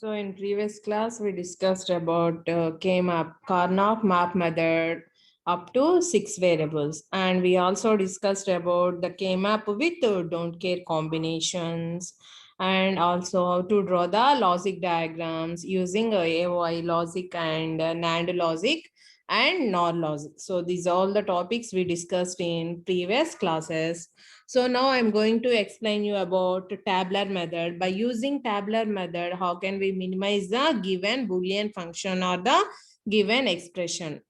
So in previous class, we discussed about K-map, Karnaugh map method up to 6 variables. And we also discussed about the K-map with don't care combinations and also how to draw the logic diagrams using AOI logic and NAND logic and NOR logic. So these are all the topics we discussed in previous classes. So now I'm going to explain you about tabular method. By using tabular method, how can we minimize the given Boolean function or the given expression?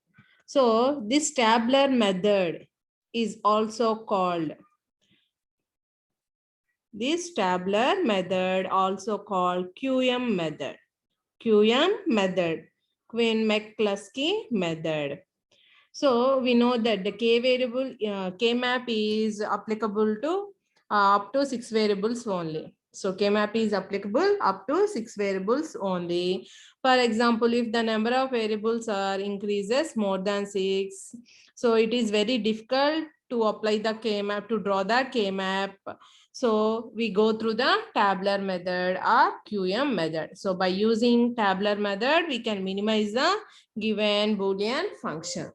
So this tabular method is also called QM method. QM method, Quinn-McCluskey method. So we know that the K variable, K map is applicable to up to 6 variables only. So K map is applicable up to 6 variables only. For example, if the number of variables are increases more than 6, so it is very difficult to apply the K map, to draw the K map. So we go through the tabular method or QM method. So by using tabular method, we can minimize the given Boolean function.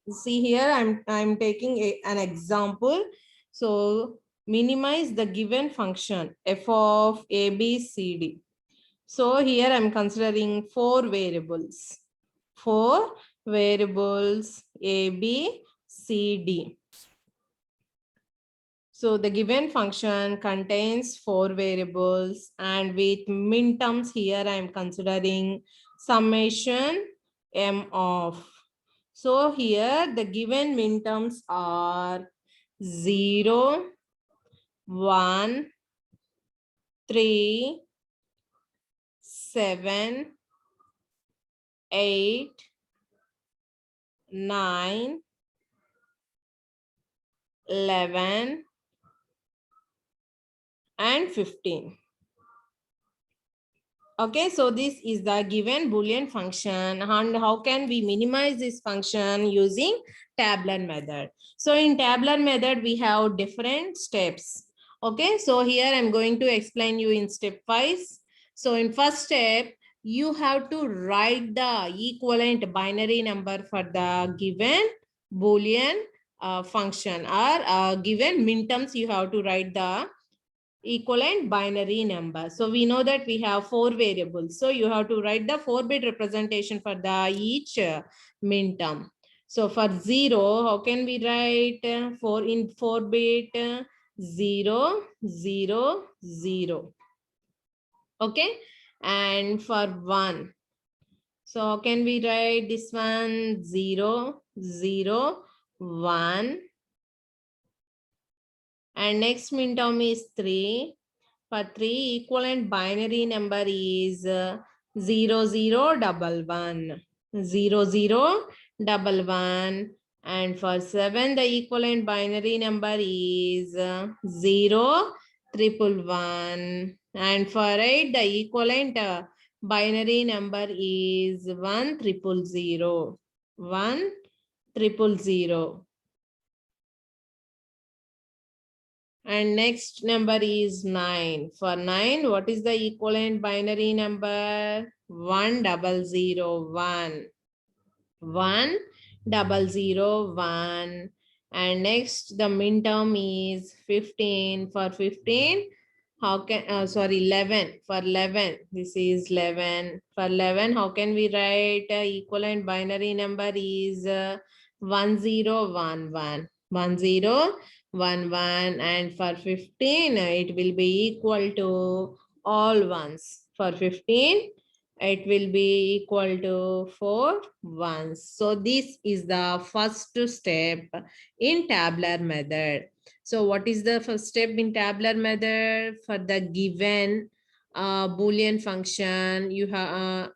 See here, I'm taking an example. So minimize the given function f of a, b, c, d. So here I'm considering 4 variables. 4 variables a, b, c, d. So the given function contains 4 variables, and with min terms here I'm considering summation m of. So here the given min terms are 0, 1, 3, 7, 8, 9, 11, and 15. Okay, so this is the given Boolean function, and how can we minimize this function using tabular method? So in tabular method, we have different steps. Okay, so here I'm going to explain you in stepwise. So in first step, you have to write the equivalent binary number for the given Boolean function, or given min terms, you have to write the equivalent binary number. So we know that we have 4 variables. So you have to write the 4-bit representation for the each min term. So for 0, how can we write 4 in 4-bit? 0, 0, 0. Okay. And for 1, so how can we write this one? 0, 0, 1. And next min term is 3. For 3, equivalent binary number is 0, 0, 1, 1. 0, 0, 1, 1. And for 7, the equivalent binary number is 0, 1, 1. And for 8, the equivalent binary number is 1, 0, 1, 0. And next number is 9. For 9, what is the equivalent binary number? 1, 0, 1. 1, 0, 1. And next, the min term is 15. For 15, how can, 11. For 11, this is 11. For 11, how can we write equivalent binary number is 1, 0, 1, 1. 1, 0, 1, 1. And for 15, it will be equal to all ones. For 15, it will be equal to 4 ones. So this is the first step in tabular method. So what is the first step in tabular method? For the given Boolean function, you have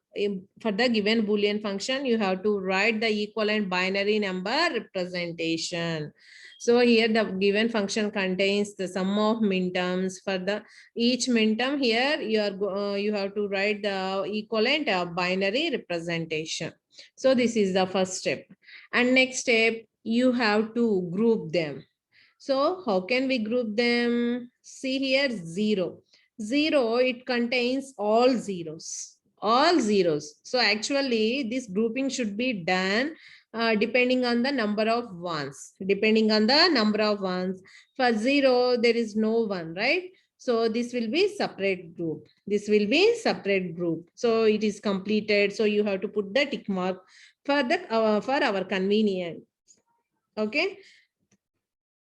for the given Boolean function, you have to write the equivalent binary number representation. So here the given function contains the sum of min terms. For the each min term, here you have to write the equivalent binary representation. So this is the first step. And next step, you have to group them. So how can we group them? See here 0. 0, it contains all zeros. All zeros. So actually, this grouping should be done depending on the number of ones. Depending on the number of ones. For 0, there is no one, right? So this will be separate group. This will be separate group. So it is completed. So you have to put the tick mark for the for our convenience. Okay.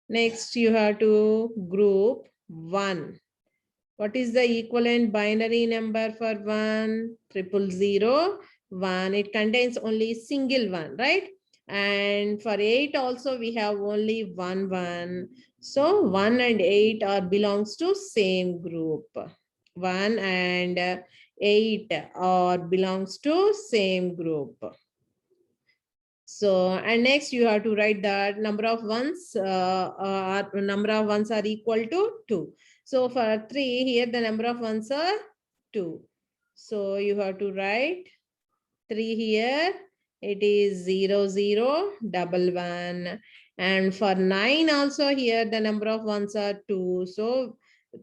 Next, you have to group 1. What is the equivalent binary number for 1? 000 1. It contains only single one, right? And for 8 also we have only 1. So 1 and 8 are belongs to same group. 1 and 8 are belongs to same group. So, and next you have to write that number of ones are equal to 2. So for 3, here the number of ones are 2. So you have to write 3 here. It is 0, 0, 1, 1. And for 9 also here the number of ones are 2. So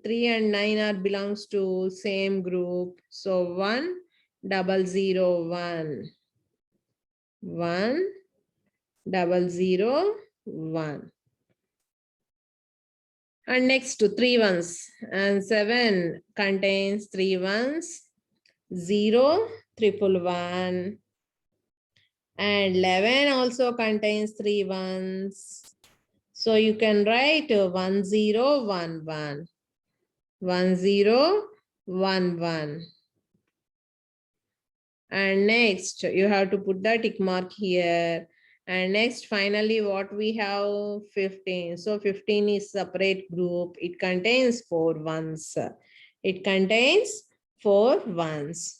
3 and 9 are belongs to same group. So 1, 0, 1. 1, 0, 1. And next to 3 ones, and 7 contains 3 ones, 0, 111, and 11 also contains 3 ones. So you can write 1011, 1011. And next you have to put the tick mark here. And next, finally, what we have 15. So 15 is separate group. It contains 4 ones. It contains 4 ones.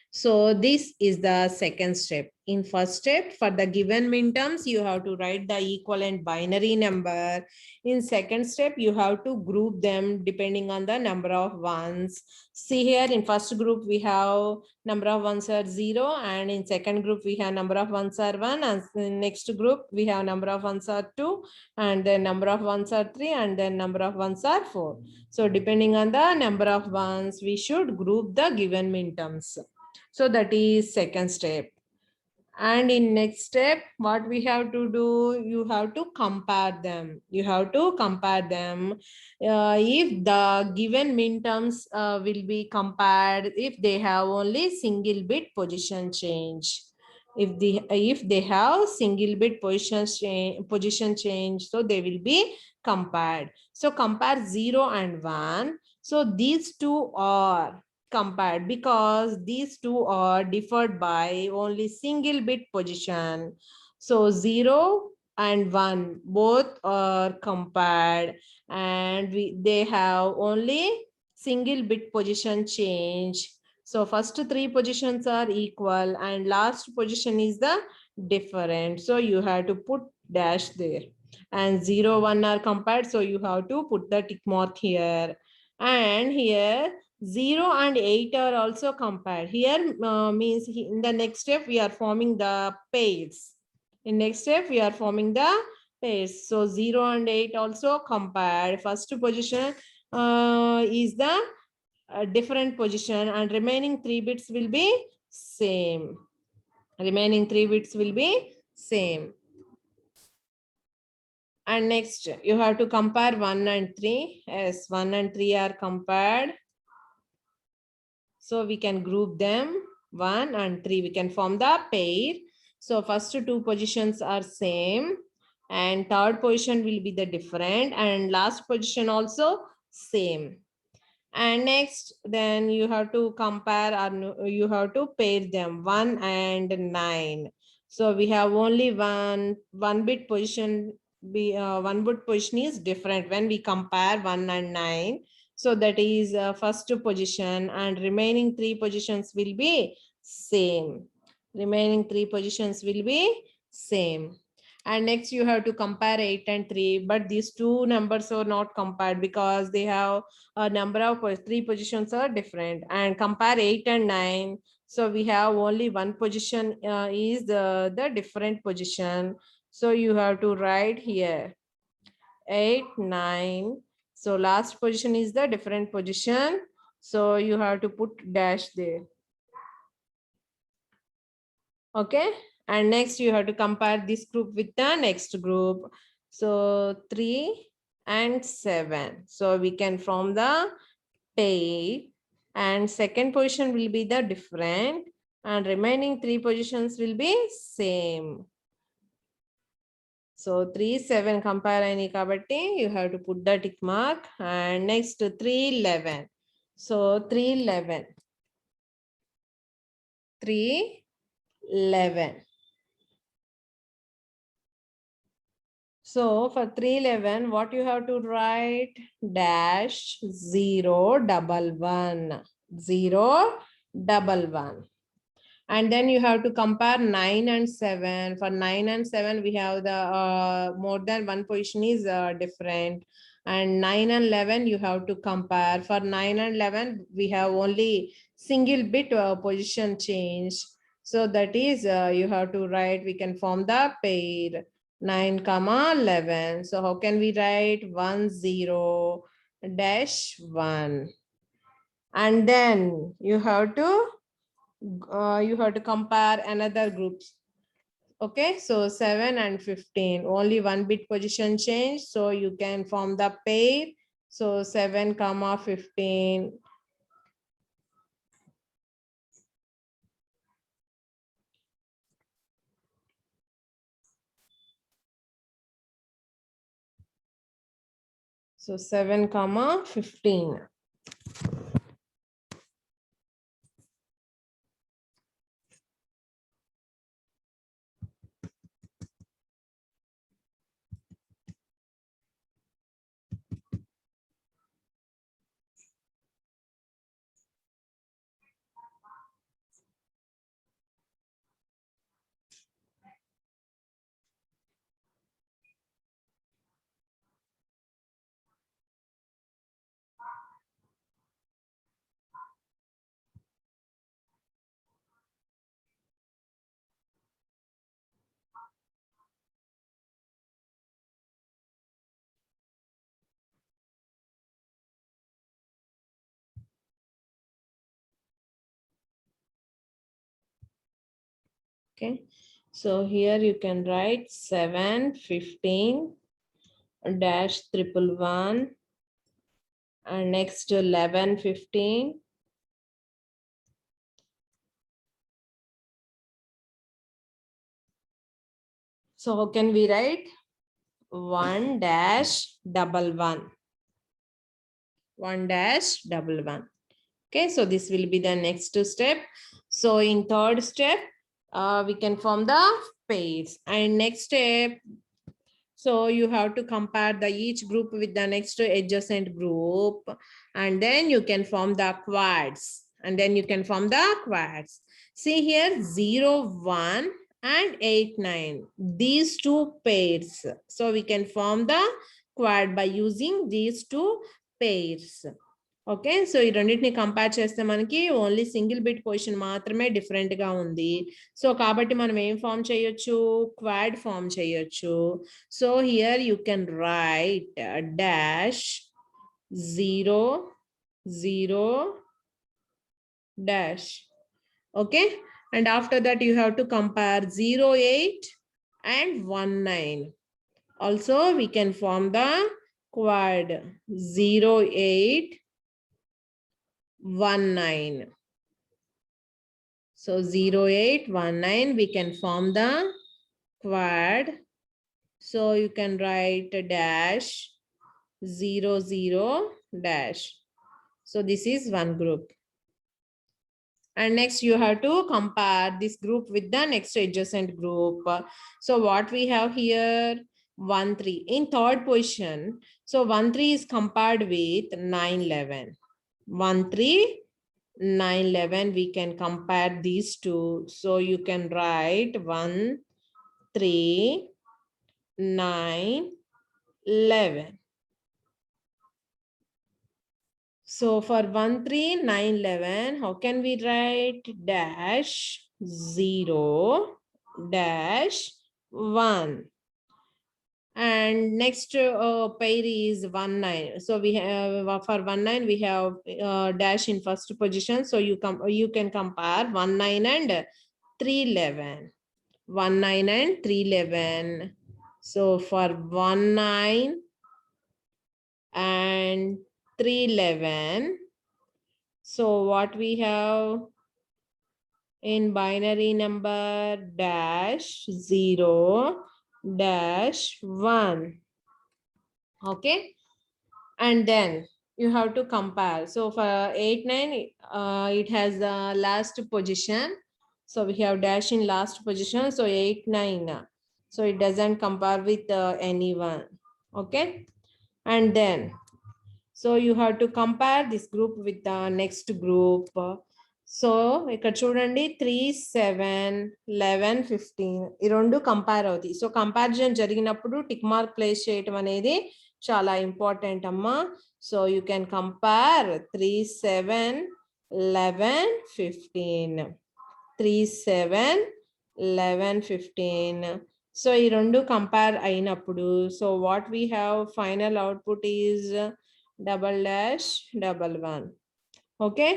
So this is the second step. In first step, for the given minterms, you have to write the equivalent binary number. In second step, you have to group them depending on the number of ones. See here, in first group, we have number of ones are 0, and in second group we have number of ones are 1, and in next group we have number of ones are 2, and then number of ones are 3, and then number of ones are 4. So depending on the number of ones, we should group the given minterms. So that is second step. And in next step, what we have to do, you have to compare them. You have to compare them. If the given minterms will be compared, if they have only single bit position change. If they have single bit position change, so they will be compared. So compare 0 and 1. So these two are compared because these two are differed by only single bit position. So 0 and 1 both are compared, and they have only single bit position change. So first 3 positions are equal and last position is the different. So you have to put dash there. And 0, 1 are compared. So you have to put the tick mark here. And here 0 and 8 are also compared. Here means in the next step, we are forming the pairs. In next step, we are forming the pairs. So 0 and 8 also compared. First position is the different position, and remaining 3 bits will be same. Remaining 3 bits will be same. And next, you have to compare 1 and 3. Yes, 1 and 3 are compared. So we can group them 1 and 3. We can form the pair. So first 2 positions are same, and third position will be the different, and last position also same. And next, then you have to compare, or you have to pair them 1 and 9. So we have only one bit position. One bit position is different when we compare 1 and 9. So that is first position, and remaining 3 positions will be same. Remaining 3 positions will be same. And next you have to compare 8 and 3, but these two numbers are not compared because they have a number of 3 positions are different. And compare 8 and 9. So we have only one position is the different position. So you have to write here 8, 9. So last position is the different position. So you have to put dash there. Okay. And next you have to compare this group with the next group. So 3 and 7. So we can form the pair, and second position will be the different, and remaining 3 positions will be same. So 3, 7 compare any kabatti, you have to put the tick mark. And next 3, 11. So 3, 11. 3, 11. So for 311, what you have to write? Dash 0, 1, 1. 0, 1, 1. And then you have to compare 9 and 7. For 9 and 7, we have the more than one position is different. And 9 and 11, you have to compare. For 9 and 11, we have only single bit position change. So that is, you have to write, we can form the pair 9, 11. So how can we write 1, 0, dash 1? And then you have to compare another groups. Okay, so 7 and 15, only one bit position change, so you can form the pair. So 7, 15. So 7, 15. Okay, so here you can write 7, 15, dash 111, and next 11, 15. So how can we write? 1 dash 11. 1 dash 11. Okay, so this will be the next step. So in third step, we can form the pairs. And next step, so you have to compare the each group with the next adjacent group, and then you can form the quads. And then you can form the quads. See here, 0, 1 and 8, 9. These two pairs. So we can form the quad by using these two pairs. Okay, so ఈ రెండింటిని compare చేస్తే మనకి only single bit position మాత్రమే different గా ఉంది. So కాబట్టి మనం ఏం ఫామ్ చేయొచ్చు? క్వాడ్ ఫామ్ చేయొచ్చు. So here you can write dash 0, 0, dash. Okay, and after that you have to compare 0, 8 and 1, 9. Also we can form the quad 0, 8, 1, 9. So 0, 8, 1, 9, we can form the quad. So you can write a dash 0, 0, dash. So this is one group. And next you have to compare this group with the next adjacent group. So what we have here? 1, 3 in third position. So 1, 3 is compared with 9, 11. 1, 3, 9, 11, we can compare these two. So you can write 1, 3, 9, 11. So for 1, 3, 9, 11, how can we write? Dash 0, dash 1. And next pair is 1 9. So we have for 1 9 we have dash in first position. So you can compare 1 9 and 3 11. 1 9 and 3 11. So for 1 9 and 3 11. So what we have in binary number dash 0 dash 1. Okay, and then you have to compare. So for 8 9 it has the last position, so we have dash in last position. So 8 9, so it doesn't compare with anyone. Okay, and then so you have to compare this group with the next group. So ఇక్కడ చూడండి 3 7 11 15 ఈ రెండు compare అవుతాయి. So comparison జరిగినప్పుడు tick mark place చేయటం అనేది చాలా important అమ్మా. So you can compare 3 7 11 15 3 7 11 15. So ఈ రెండు కంపేర్ అయినప్పుడు so what we have final output is double dash double 1. Okay,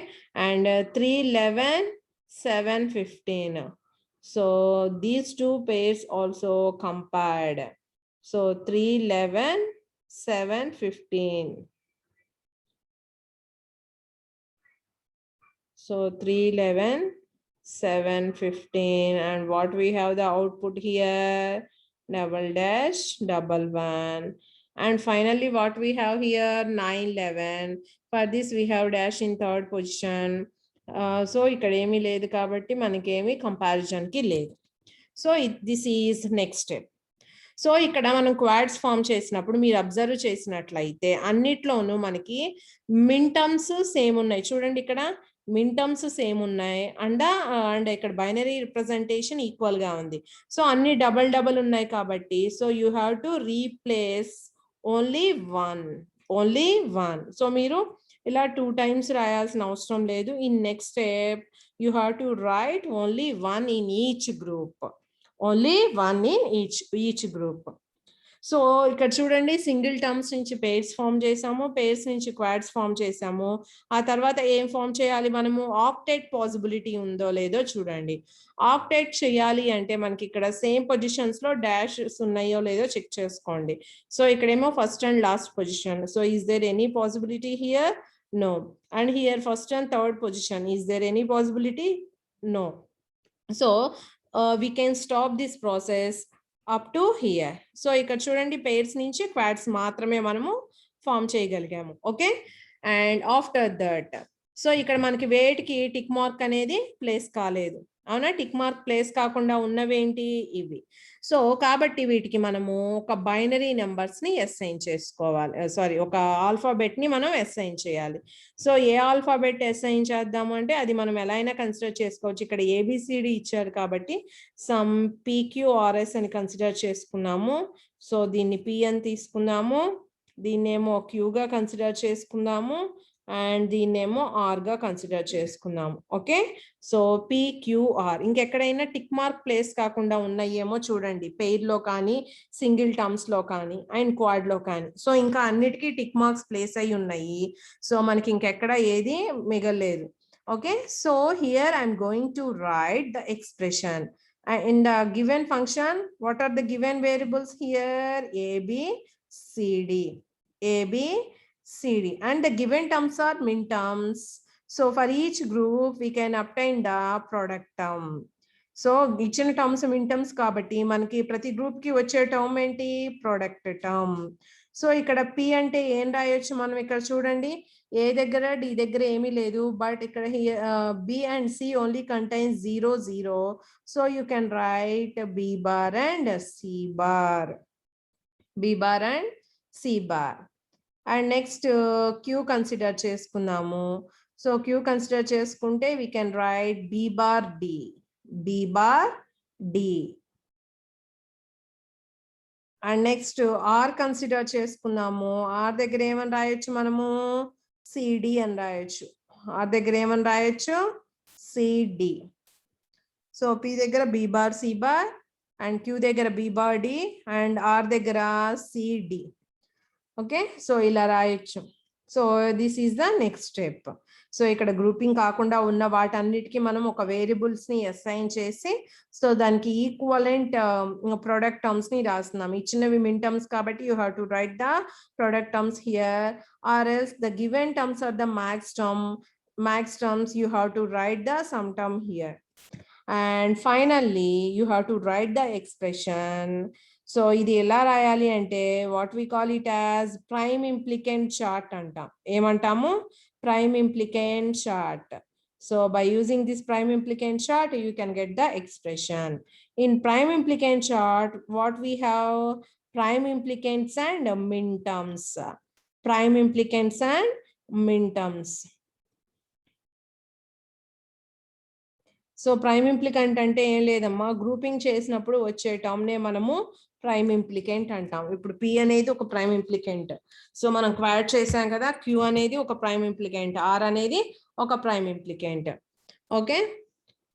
and 3 11 7 15. So these two pairs also compared. So 3 11 7 15. So 3 11 7 15, and what we have the output here, double dash double 1. And finally what we have here 9 11. For this we have dash in third position. So ikkada emi ledu kabatti manaki emi comparison ki ledu. So this is next step. So ఇక్కడ మనం quads form చేసినప్పుడు మీరు observe చేసినట్లయితే అన్నిట్లోనూ మనకి మిన్ terms same ఉన్నాయి. చూడండి ఇక్కడ మిన్ టర్మ్స్ సేమ్ ఉన్నాయి అండ్ ఇక్కడ బైనరీ రిప్రజెంటేషన్ ఈక్వల్ గా ఉంది. సో అన్ని డబల్ డబల్ ఉన్నాయి కాబట్టి so you have to replace only one. So మీరు ఇలా 2 times రాయాల్సిన అవసరం లేదు. In next step you have to right only 1 in each group. Only 1 in each group. So ఇక్కడ చూడండి సింగిల్ టర్మ్స్ నుంచి పేర్స్ ఫామ్ చేసాము, పేర్స్ నుంచి క్వాడ్స్ ఫామ్ చేసాము. ఆ తర్వాత ఏం ఫామ్ చేయాలి మనము, ఆక్టేట్ పాసిబిలిటీ ఉందో లేదో చూడండి. ఆక్టేట్ చేయాలి అంటే మనకి ఇక్కడ సేమ్ పొజిషన్స్ లో డాషెస్ ఉన్నాయో లేదో చెక్ చేసుకోండి. సో ఇక్కడేమో first and last position. So is there any possibility here? No. And here first and third position, is there any possibility? No. So we can stop this process up to here. So ఇక్కడ చూడండి pairs నుంచి quads మాత్రమే మనము form చేయగలిగాము. Okay, and after that so ఇక్కడ మనకి వేటికి tick mark అనేది ప్లేస్ కాలేదు, అవునా? టిక్ మార్క్ ప్లేస్ కాకుండా ఉన్నవేంటి ఇవి. సో కాబట్టి వీటికి మనము ఒక బైనరీ నెంబర్స్ ని అసైన్ చేసుకోవాలి, సారీ ఒక ఆల్ఫాబెట్ ని మనం అసైన్ చేయాలి. సో ఏ ఆల్ఫాబెట్ అసైన్ చేద్దాము అంటే అది మనం ఎలా అయినా కన్సిడర్ చేసుకోవచ్చు. ఇక్కడ ఏబిసిడి ఇచ్చారు కాబట్టి సమ్ PQRS అని కన్సిడర్ చేసుకున్నాము. సో దీన్ని P అని తీసుకుందాము, దీన్నేమో Q గా కన్సిడర్ చేసుకుందాము, అండ్ దీన్నేమో R గా కన్సిడర్ చేసుకుందాము. Okay, so PQR. ఇంకెక్కడైనా టిక్ మార్క్ ప్లేస్ కాకుండా ఉన్నాయేమో చూడండి, పెయిర్ లో కానీ సింగిల్ టర్మ్స్ లో కానీ అండ్ క్వాడ్ లో కానీ. సో ఇంకా అన్నిటికీ టిక్ మార్క్స్ ప్లేస్ అయి ఉన్నాయి. సో మనకి ఇంకెక్కడ ఏది మిగలేదు. Okay, so here I'm going to write the expression in the given function. What are the given variables here? ABCD and the given terms are min terms. So for each group we can obtain the product term. So ఇచ్చిన terms మిన్ terms కాబట్టి మనకి ప్రతి group కి వచ్చే term ఏంటి? Product term. So ఇక్కడ P అంటే ఏం రాయొచ్చు మనం? ఇక్కడ చూడండి, ఏ దగ్గర డి దగ్గర ఏమీ లేదు, బట్ ఇక్కడ B and C only contains 0 0. So you can write B bar and C bar. And next Q consider చేసుకుందాము. సో Q కన్సిడర్ చేసుకుంటే we can write B bar D. And next R consider చేసుకుందాము. R దగ్గర ఏమని రాయొచ్చు మనము? CD అని రాయొచ్చు. R దగ్గర ఏమని రాయొచ్చు? CD. సో P దగ్గర B bar C bar, and Q దగ్గర B bar D and R దగ్గర C D. ఓకే, సో ఇలా రాయొచ్చు. So this is the next step. So ఇక్కడ గ్రూపింగ్ కాకుండా ఉన్న వాటన్నిటికీ మనం ఒక వేరియబుల్స్ ని అసైన్ చేసి సో దానికి ఈక్వలెంట్ ప్రొడక్ట్ టర్మ్స్ ని రాస్తున్నాం. ఇచ్చినవి మిన్ టర్మ్స్ కాబట్టి you have to write the product terms here, or else the given terms are the max terms you have to write the sum term here. And finally you have to write the expression. So ఇది ఎలా రాయాలి అంటే what we call it as prime implicant chart అంటాం. ఏమంటాము? Prime implicant chart. So by using this prime implicant chart you can get the expression. In prime implicant chart what we have? Prime implicants and min terms. Prime implicants and min terms. So prime ఇంప్లికెంట్ అంటే ఏం లేదమ్మా, grouping చేసినప్పుడు వచ్చే term నే మనము prime ఇంప్లికెంట్ అంటాం. ఇప్పుడు P అనేది ఒక ప్రైమ్ ఇంప్లికెంట్. సో మనం క్వాడ్ చేసాం కదా, Q అనేది ఒక ప్రైమ్ ఇంప్లికెంట్, R అనేది ఒక prime implicant. Okay,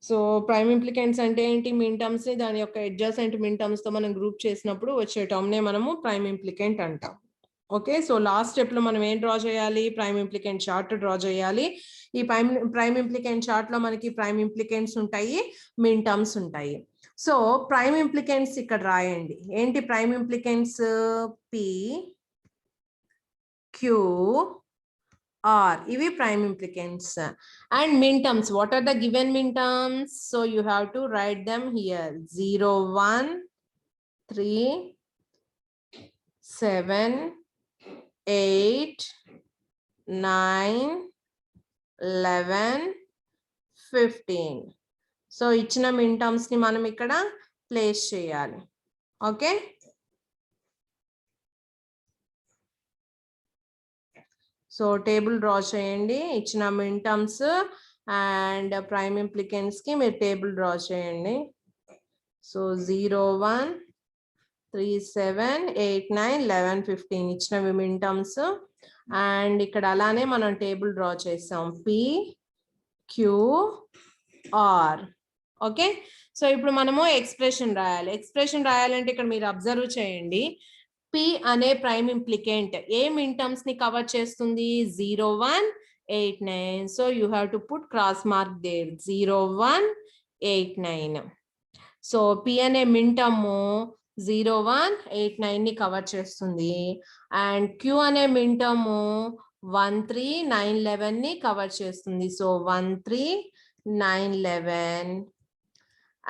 so prime implicants అంటే ఏంటి? మిన్ టర్మ్స్ ని దాని యొక్క అడ్జసెంట్ మిన్ టర్మ్స్ తో మనం గ్రూప్ చేసినప్పుడు వచ్చే టర్మ్ నే మనము ప్రైమ్ ఇంప్లికెంట్ అంటాం. ఓకే, సో లాస్ట్ స్టెప్ లో మనం ఏం డ్రా చేయాలి? ప్రైమ్ ఇంప్లికెంట్ చార్ట్ డ్రా చేయాలి. ఈ ప్రైమ్ ఇంప్లికెంట్ చార్ట్ లో మనకి ప్రైమ్ ఇంప్లికెంట్స్ ఉంటాయి, మిన్ టర్మ్స్ ఉంటాయి. సో ప్రైమ్ ఇంప్లికెంట్స్ ఇక్కడ రాయండి. ఏంటి prime implicants? P, Q, R, ఇవి prime implicants. And min terms, what are the given min terms? So you have to write them here. 0, 1, 3, 7, 8, 9, 11, 15. So ఇచ్చిన min terms ని మనం ఇక్కడ place చేయాలి. ఓకే, సో టేబుల్ డ్రా చేయండి. ఇచ్చిన min terms and prime ఇంప్లికెంట్స్ కి మీరు టేబుల్ డ్రా చేయండి. సో 0, 1, 3, 7, 8, 9, 11, 15 ఇచ్చినవి మిన్ టర్మ్స్. అండ్ ఇక్కడ అలానే మనం టేబుల్ డ్రా చేసాం. P, Q, R. Okay, so ఇప్పుడు మనము ఎక్స్ప్రెషన్ రాయాలి. ఎక్స్ప్రెషన్ రాయాలంటే ఇక్కడ మీరు అబ్జర్వ్ చేయండి. P అనే ప్రైమ్ ఇంప్లికెంట్ ఏ మిన్ టర్మ్స్ ని కవర్ చేస్తుంది? 0, 1, 8, 9. So you have to put cross mark there. 0, 1, 8, 9. So P అనే మిన్ టర్మ్ 0, 1, 8, 9 ని కవర్ చేస్తుంది. అండ్ Q అనే మిన్ టర్మ్ 1, 3, 9, 11 ని కవర్ చేస్తుంది. సో 1, 3, 9, 11.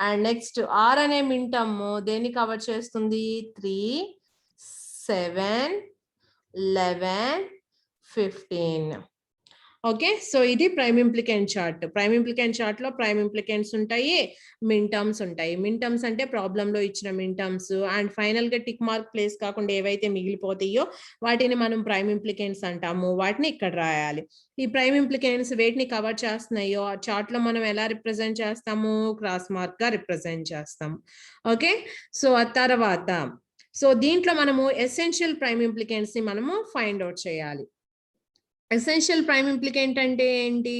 అండ్ నెక్స్ట్ R అనే మిన్ టర్మ్ దేన్ని కవర్ చేస్తుంది? 3, 7, 11, 15. ఓకే, సో ఇది ప్రైమ్ ఇంప్లికెంట్ చార్ట్. ప్రైమ్ ఇంప్లికెంట్ చార్ట్ లో ప్రైమ్ ఇంప్లికెంట్స్ ఉంటాయి, మిన్ టర్మ్స్ ఉంటాయి. మిన్ టర్మ్స్ అంటే ప్రాబ్లమ్ లో ఇచ్చిన మిన్ టర్మ్స్. అండ్ ఫైనల్ గా టిక్ మార్క్ ప్లేస్ కాకుండా ఏవైతే మిగిలిపోతాయో వాటిని మనం ప్రైమ్ ఇంప్లికెంట్స్ అంటాము. వాటిని ఇక్కడ రాయాలి. ఈ ప్రైమ్ ఇంప్లికెంట్స్ వేటిని కవర్ చేస్తున్నాయో చార్ట్ లో మనం ఎలా రిప్రజెంట్ చేస్తాము? క్రాస్ మార్క్ గా రిప్రజెంట్ చేస్తాము. ఓకే, సో ఆ తర్వాత సో దీంట్లో మనము ఎసెన్షియల్ ప్రైమ్ ఇంప్లికెంట్స్ ని మనము ఫైండ్ అవుట్ చేయాలి. Essential prime implicant ante enti?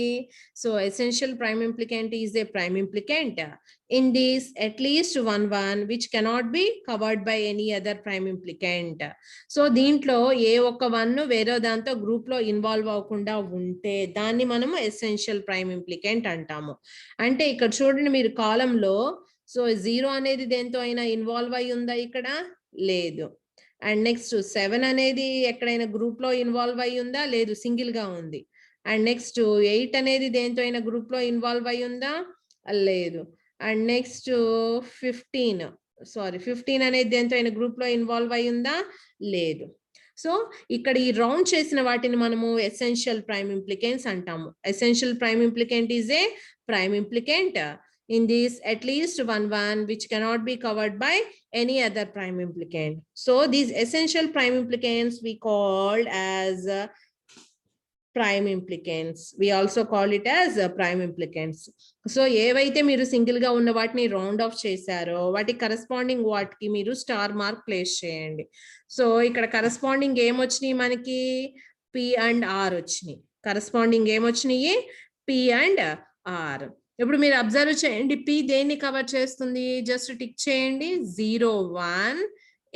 So essential prime implicant is a prime implicant in this at least one which cannot be covered by any other prime implicant. So దీంట్లో ఏ ఒక్క one వేరే దాంతో group లో involve అవ్వకుండా ఉంటే దాన్ని మనము essential prime implicant అంటాము. అంటే ఇక్కడ చూడండి మీరు కాలం లో, సో 0 అనేది దేంతో అయినా ఇన్వాల్వ్ అయి ఉందా? ఇక్కడ లేదు. అండ్ నెక్స్ట్ 7 అనేది ఎక్కడైనా గ్రూప్ లో ఇన్వాల్వ్ అయి ఉందా? లేదు, సింగిల్ గా ఉంది. అండ్ నెక్స్ట్ 8 అనేది దేంతో అయినా గ్రూప్ లో ఇన్వాల్వ్ అయి ఉందా? లేదు. అండ్ నెక్స్ట్ 15 అనేది దేంతో అయినా గ్రూప్ లో ఇన్వాల్వ్ అయి ఉందా? లేదు. సో ఇక్కడ ఈ రౌండ్ చేసిన వాటిని మనము ఎసెన్షియల్ ప్రైమ్ ఇంప్లికెంట్స్ అంటాము. Essential prime ఇంప్లికెంట్ is a prime ఇంప్లికెంట్ in this at least one which cannot be covered by any other prime implicant. So these essential prime implicants we called as prime implicants. We also call it as prime implicants. So ఏవైతే మీరు single గా ఉన్న వాటిని round of చేశారో వాటి corresponding వాటికి మీరు star mark place చేయండి. సో ఇక్కడ కరెస్పాండింగ్ ఏమొచ్చినాయి మనకి? P and R వచ్చినాయి. కరెస్పాండింగ్ ఏమొచ్చినాయి? P and R. ఇప్పుడు మీరు అబ్జర్వ్ చేయండి, పి దేన్ని కవర్ చేస్తుంది? జస్ట్ టిక్ చేయండి, 0 1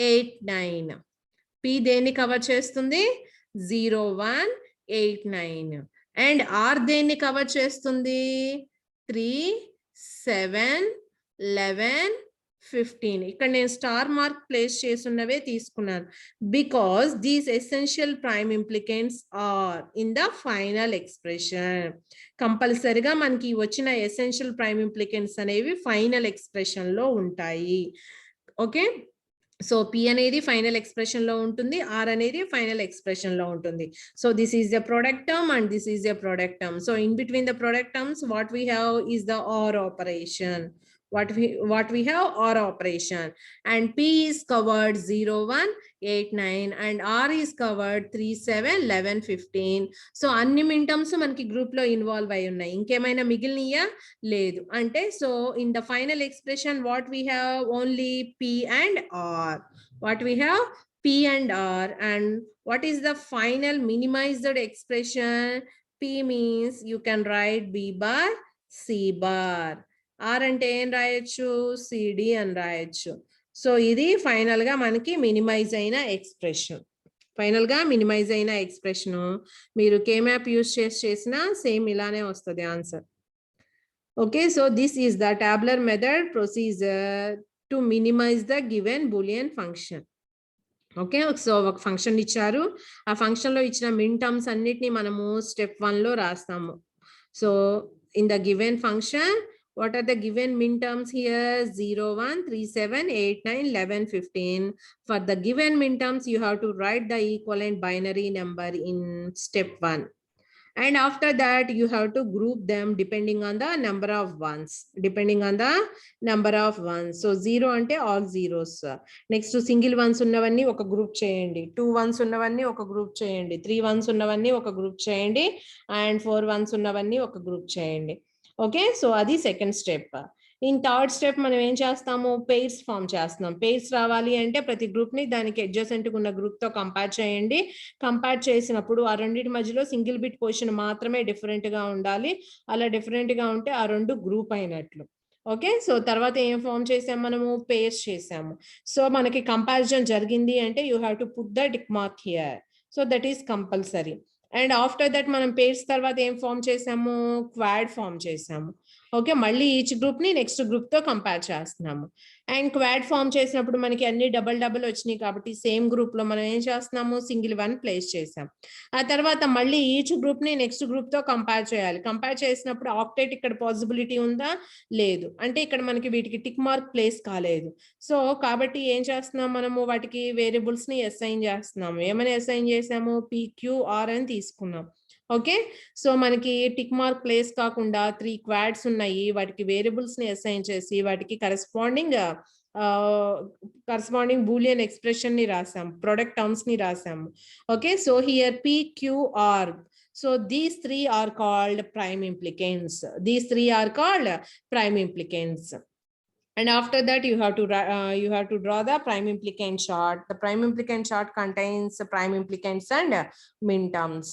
8 9. పి దేన్ని కవర్ చేస్తుంది? 0 1 8 9. అండ్ ఆర్ దేన్ని కవర్ చేస్తుంది? 3 7 11 15. ఇక్కడ నేను స్టార్ మార్క్ ప్లేస్ చేస్తున్నవే తీసుకున్నాను, because these essential prime implicants are in the final expression. కంపల్సరిగా మనకి వచ్చిన ఎసెన్షియల్ ప్రైమ్ ఇంప్లికెంట్స్ అనేవి ఫైనల్ ఎక్స్ప్రెషన్ లో ఉంటాయి. ఓకే, సో పి అనేది ఫైనల్ ఎక్స్ప్రెషన్ లో ఉంటుంది, ఆర్ అనేది ఫైనల్ ఎక్స్ప్రెషన్ లో ఉంటుంది. So this is the product term and this is the product term. So in between the product terms what we have is the or operation. What we have or operation, and P is covered 0 1 8 9 and R is covered 3 7 11 15. So అన్ని మింటమ్స్ మనకి group లో involve అయి ఉన్నాయి, ఇంకేమైనా మిగిలినయా? లేదు. అంటే so in the final expression what we have? Only P and R. What we have? P and R. And what is the final minimized expression? P means you can write B bar C bar. R అంటే ఏం రాయొచ్చు? CD అని రాయొచ్చు. So ఇది final గా మనకి minimize అయిన expression. Final గా మినిమైజ్ అయిన ఎక్స్ప్రెషన్ మీరు కే మ్యాప్ యూస్ చేసినా సేమ్ ఇలానే వస్తుంది answer. Okay, so this is the tabular method procedure to minimize the given Boolean function. Okay, so ఒక ఫంక్షన్ ఇచ్చారు, ఆ ఫంక్షన్ లో ఇచ్చిన మిన్ టర్మ్స్ అన్నిటిని మనము స్టెప్ 1 లో రాస్తాము. So in the given function, what are the given min terms here? 0 1 3 7 8 9 11 15. For the given min terms you have to write the equivalent binary number in step 1, and after that you have to group them depending on the number of ones. So 0 ante all zeros. Next to single ones unnavanni oka group cheyandi, 2 ones unnavanni oka group cheyandi, 3 ones unnavanni oka group cheyandi, and 4 ones unnavanni oka group cheyandi. Okay, so అది second step. In third step మనం ఏం చేస్తాము? Pairs form చేస్తున్నాం. Pairs రావాలి అంటే ప్రతి group ని దానికి అడ్జసెంట్ ఉన్న గ్రూప్ తో కంపేర్ చేయండి. కంపేర్ చేసినప్పుడు ఆ రెండింటి మధ్యలో సింగిల్ బిట్ పొజిషన్ మాత్రమే డిఫరెంట్ గా ఉండాలి. అలా డిఫరెంట్ గా ఉంటే ఆ రెండు గ్రూప్ అయినట్లు. ఓకే, సో తర్వాత ఏం ఫామ్ చేసాము? మనము పెయిర్స్ చేసాము. సో మనకి కంపారిజన్ జరిగింది అంటే you have to put the tick mark here. So that is compulsory. And after that మనం పేర్స్ తర్వాత ఏం ఫామ్ చేసాము? క్వాడ్ ఫామ్ చేసాము. ఓకే, మళ్ళీ ఈచ్ గ్రూప్ ని నెక్స్ట్ గ్రూప్ తో కంపేర్ చేస్తున్నాము. అండ్ క్వాడ్ ఫామ్ చేసినప్పుడు మనకి అన్ని డబల్ డబల్ వచ్చినాయి కాబట్టి సేమ్ గ్రూప్ లో మనం ఏం చేస్తున్నాము? సింగిల్ 1 ప్లేస్ చేసాం. ఆ తర్వాత మళ్ళీ ఈచ్ గ్రూప్ ని నెక్స్ట్ గ్రూప్ తో కంపేర్ చేయాలి. కంపేర్ చేసినప్పుడు ఆక్టేట్ ఇక్కడ పాసిబిలిటీ ఉందా? లేదు. అంటే ఇక్కడ మనకి వీటికి టిక్ మార్క్ ప్లేస్ కాలేదు. సో కాబట్టి ఏం చేస్తున్నాం? మనము వాటికి వేరియబుల్స్ ని అసైన్ చేస్తున్నాము. ఏమని అసైన్ చేసాము? PQR అని తీసుకున్నాం. ఓకే, సో మనకి టిక్ మార్క్ ప్లేస్ కాకుండా 3 క్వాడ్స్ ఉన్నాయి, వాటికి వేరియబుల్స్ ని అసైన్ చేసి వాటికి కరెస్పాండింగ్ బూలియన్ ఎక్స్ప్రెషన్ ని రాసాం, ప్రొడక్ట్ టర్మ్స్ ని రాసాము. Okay, so here PQR. So these three are called prime implicants. And after that you have to draw the prime implicant chart. The prime implicant chart contains prime implicants and min terms.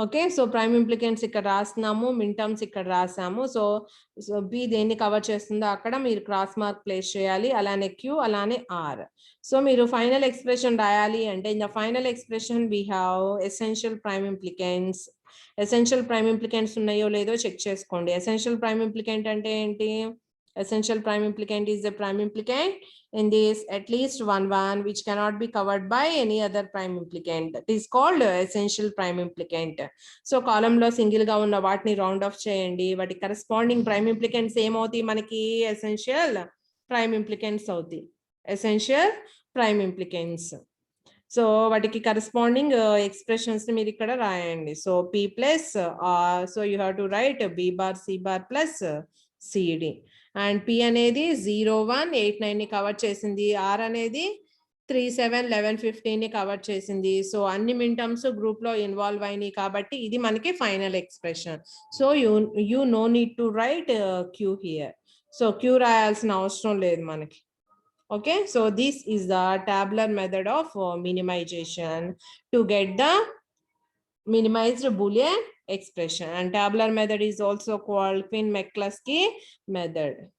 Okay, so prime implicants ఇక్కడ రాస్తున్నాము, min terms ఇక్కడ రాసాము. So B దేన్ని cover చేస్తుందో అక్కడ మీరు cross mark place చేయాలి, అలానే క్యూ, అలానే ఆర్. సో మీరు ఫైనల్ ఎక్స్ప్రెషన్ రాయాలి అంటే in the final expression we have essential prime implicants. Essential prime implicants ఉన్నాయో లేదో చెక్ చేసుకోండి. ఎసెన్షియల్ ప్రైమ్ ఇంప్లికెంట్ అంటే ఏంటి? Essential prime implicant is the prime implicant in this at least one which cannot be covered by any other prime implicant. That is called essential prime implicant. So column లో single గా ఉన్న వాటిని round of చేయండి, వాటి corresponding prime ఇంప్లికెంట్స్ ఏమవుతాయి? మనకి essential prime implicants అవుతాయి. Essential prime implicants. So వాటికి కరెస్పాండింగ్ ఎక్స్ప్రెషన్స్ ని మీరు ఇక్కడ రాయండి. So P plus so you have to write B bar C bar plus CD. And P అనేది 0 1 8 9 ని కవర్ చేసింది, R అనేది 3 7 11 15 ని కవర్ చేసింది. సో అన్ని మిన్ టర్మ్స్ గ్రూప్ లో ఇన్వాల్వ్ అయినాయి కాబట్టి ఇది మనకి final expression. So you know need to right Q here. So Q రాయాల్సిన అవసరం లేదు మనకి. Okay, so this is the tabular method of minimization to get the minimized Boolean expression, and tabular method is also called Quinn-McCluskey method.